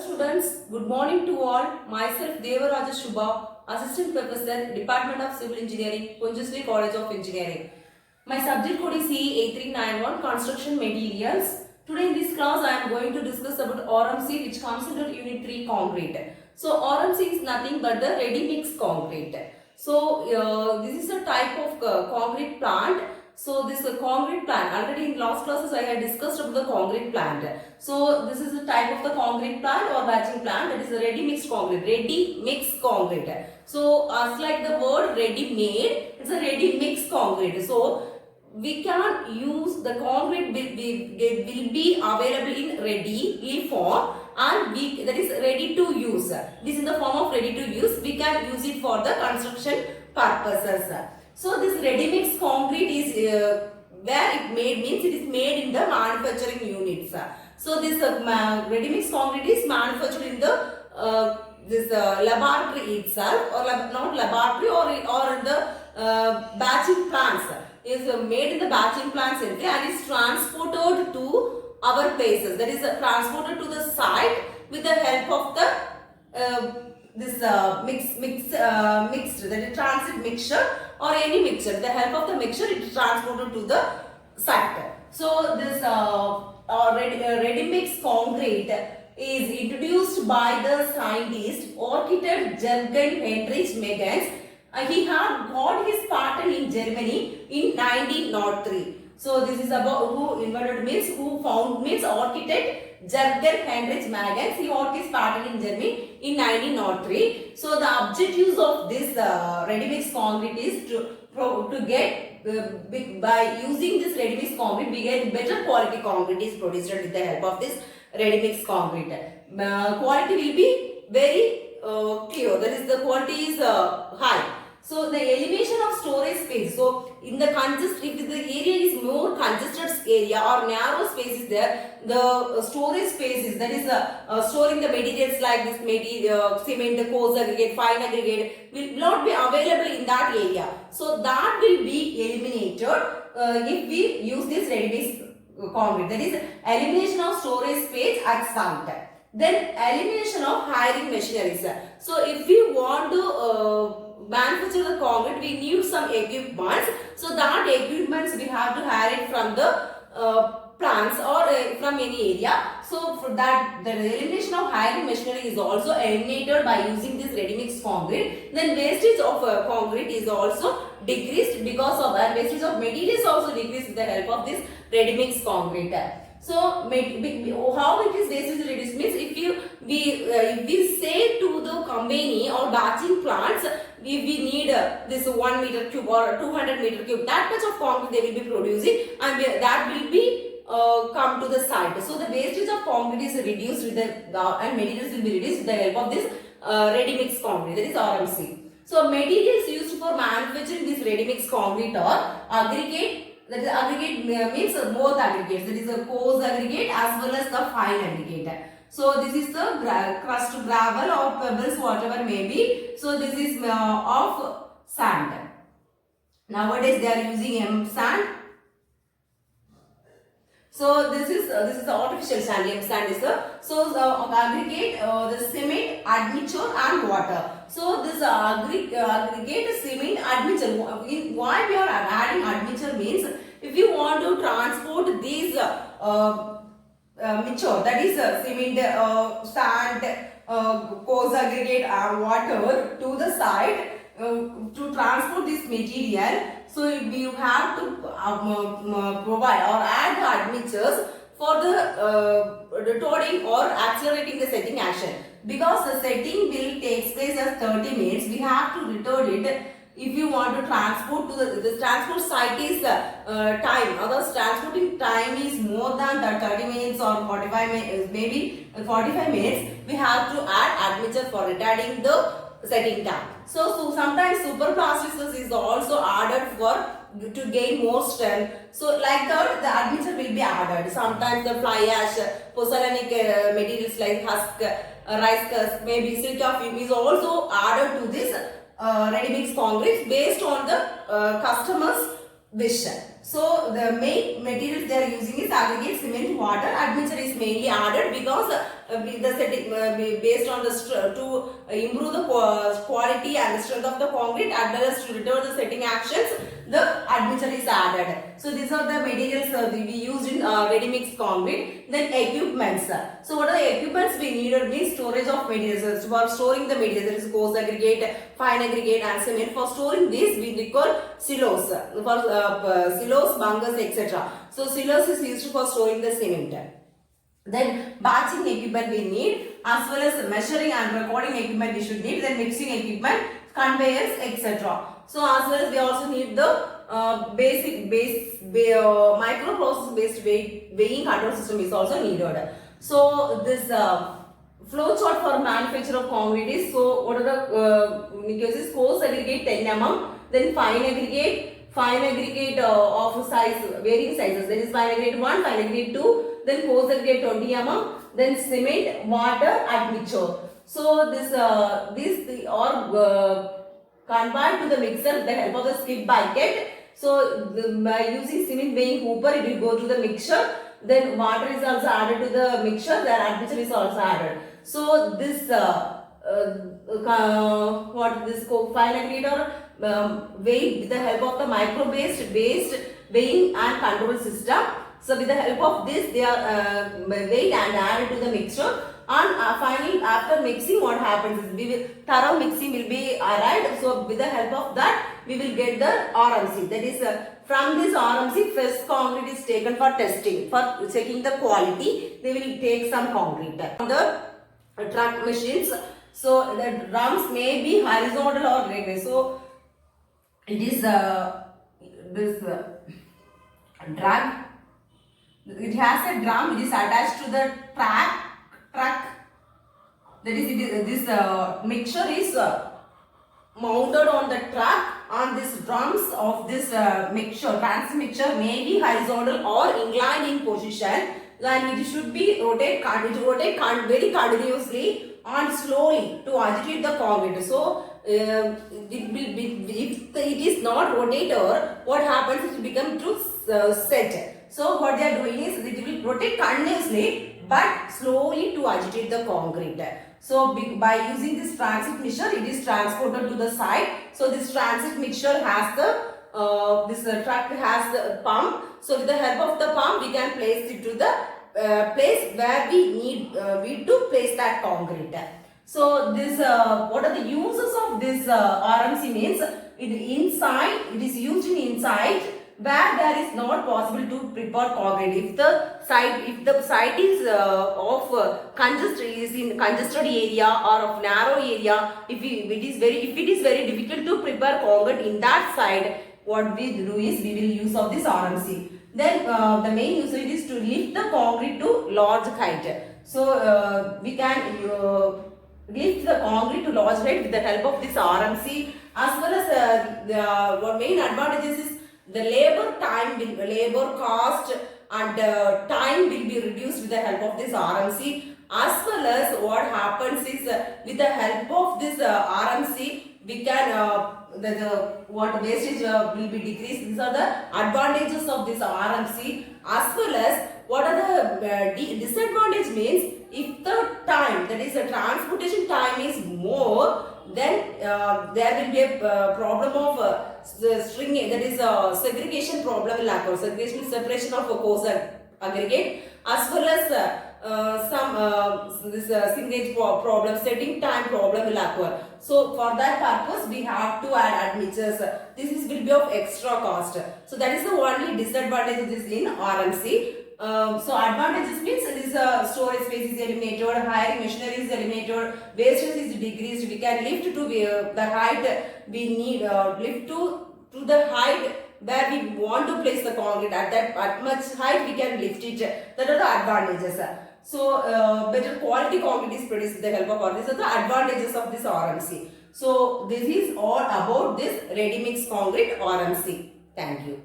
Students, good morning to all. Myself Devaraja Shubha, Assistant Professor, Department of Civil Engineering, Pondicherry College of Engineering. My subject code is CE8391 Construction Materials. Today in this class I am going to discuss about RMC, which comes under Unit 3 Concrete. So RMC is nothing but the ready mix concrete. So this is a type of concrete plant. So this concrete plant, already in last classes I had discussed about the concrete plant. So this is a type of the concrete plant or batching plant, that is a ready mixed concrete, ready mixed concrete. So as like the word ready made, it's a ready mixed concrete. So we can use the concrete will be available in ready form, and that is ready to use. This is the form of ready to use. We can use it for the construction purposes. So this ready mix concrete is where it made means it is made in the manufacturing units. So this ready mix concrete is manufactured in the this laboratory itself, or not laboratory, or in the batching plants. Is made in the batching plants and is transported to our places. That is transported to the site with the help of the mixed that is transit mixture or any mixture. With the help of the mixture, it is transported to the site. So this ready mix concrete is introduced by the scientist architect Jürgen Heinrich Megens. He had got his patent in Germany in 1903. So this is about who invented means, who found means architect Jürgen Heinrich Megens. He got his patent in Germany in 1903. So the objectives of this ready mix concrete is to get by using this ready mix concrete, we get better quality concrete is produced with the help of this ready mix concrete. Quality will be very clear, that is the quality is high. So the elimination of storage space. So in the if the area is more congested area or narrow space is there, the storage spaces, that is storing the materials like this material, cement, the coarse aggregate, fine aggregate will not be available in that area. So that will be eliminated if we use this ready mix concrete. That is elimination of storage space at site. Then elimination of hiring machineries. So if we want to manufacture the concrete, we need some equipments. So that equipments we have to hire it from the plants or from any area. So for that, the elimination of hiring machinery is also eliminated by using this ready mix concrete. Then wastage of concrete is also decreased because of that. Wastage of materials also decreased with the help of this ready mix concrete. So how it is wastage reduced means if we say to the company or batching plants, we need this 1 meter cube or 200 meter cube, that much of concrete they will be producing, and that will be come to the site. So the wastage of concrete is reduced with the and materials will be reduced with the help of this ready mix concrete, that is RMC. So materials used for manufacturing this ready mix concrete are aggregate. That is aggregate means both aggregates, that is a coarse aggregate as well as the fine aggregate. So this is the crushed gravel or pebbles, whatever may be. So this is of sand. Nowadays they are using sand. So this is the artificial sand. Sand is the aggregate, the cement, admixture and water. So this aggregate, cement, admixture. Why we are adding admixture means if you want to transport these mixture, that is cement, sand, coarse aggregate and water to the site. To transport this material, so you have to provide or add the admixtures for the towing or accelerating the setting action. Because the setting will take place as 30 minutes, we have to return it. If you want to transport to the transport site is time, others transporting time is more than 30 minutes or 45 minutes, maybe 45 minutes, we have to add admixture for retarding the setting time. So sometimes superplasticus is also added to gain more strength. So like that, the admixture will be added. Sometimes the fly ash, pozzolanic materials like husk, rice husk, maybe silk of fume is also added to this ready mix concrete based on the customer's wish. So the main materials they are using is aggregate, cement, water. Admixture is mainly added because the setting based on the to improve the quality and the strength of the concrete as well as to return the setting actions, the admixture is added. So these are the materials we used in ready mix concrete. Then equipments. So what are the equipments we needed? Means storage of materials. So for storing the materials, there is coarse aggregate, fine aggregate and cement. For storing this we require silos. For silos, bunkers, etc. So silos is used for storing the cement. Then batching equipment we need, as well as measuring and recording equipment we should need. Then mixing equipment, conveyors, etc. So as well as we also need the microprocess based weighing control system is also needed. So this flow chart for manufacture of concrete is, so what are the coarse aggregate 10 mm, then fine aggregate of size, varying sizes, that is fine aggregate 1, fine aggregate 2, then coarse aggregate 20 mm, then cement, water, admixture. So these are combined to the mixer with the help of the skip bucket. So by using cement weighing hooper, it will go to the mixture. Then water is also added to the mixture. The admixture is also added. So this fine aggregator weighed with the help of the micro based weighing and control system. So with the help of this, they are weighed and added to the mixture. And finally, after mixing, what happens is thorough mixing will be arrived. So with the help of that, we will get the RMC. That is, from this RMC, first concrete is taken for testing, for checking the quality. They will take some concrete on the truck machines. So the drums may be horizontal or vertical. So it is this drag. It has a drum which is attached to the truck. That is, this mixture is mounted on the truck, and these drums of this transmixture may be horizontal or inclined in position, and it should be rotate very continuously and slowly to agitate the concrete. So if it is not rotator, what happens? It will become to set. So what they are doing is it will rotate continuously but slowly to agitate the concrete. So by using this transit mixture, it is transported to the site. So this transit mixture has the this truck has the pump. So with the help of the pump, we can place it to the place where we need to place that concrete. So this what are the uses of this RMC means? It is used in inside where there is not possible to prepare concrete. If the site is of congested area or of narrow area, if it is very difficult to prepare concrete in that side, what we do is we will use of this RMC. Then the main usage is to lift the concrete to large height. So we can lift the concrete to large height with the help of this RMC, as well as what main advantages is the labor cost and time will be reduced with the help of this RMC. As well as what happens is with the help of this RMC, we can what wastage will be decreased. These are the advantages of this RMC. As well as what are the disadvantage means, if the time, that is the transportation time is more, then there will be a problem of stringing, that is segregation problem will occur. Segregation, separation of coarse aggregate, as well as some singage problem, setting time problem will occur. So for that purpose, we have to add admixtures. This will be of extra cost. So that is the only disadvantage of this in RMC. So advantages means this storage space is eliminated, hiring machinery is eliminated, wastage is decreased. We can lift to the height we need, lift to the height where we want to place the concrete. At much height we can lift it. That are the advantages. So better quality concrete is produced with the help of all. These are the advantages of this RMC. So this is all about this ready mix concrete RMC. Thank you.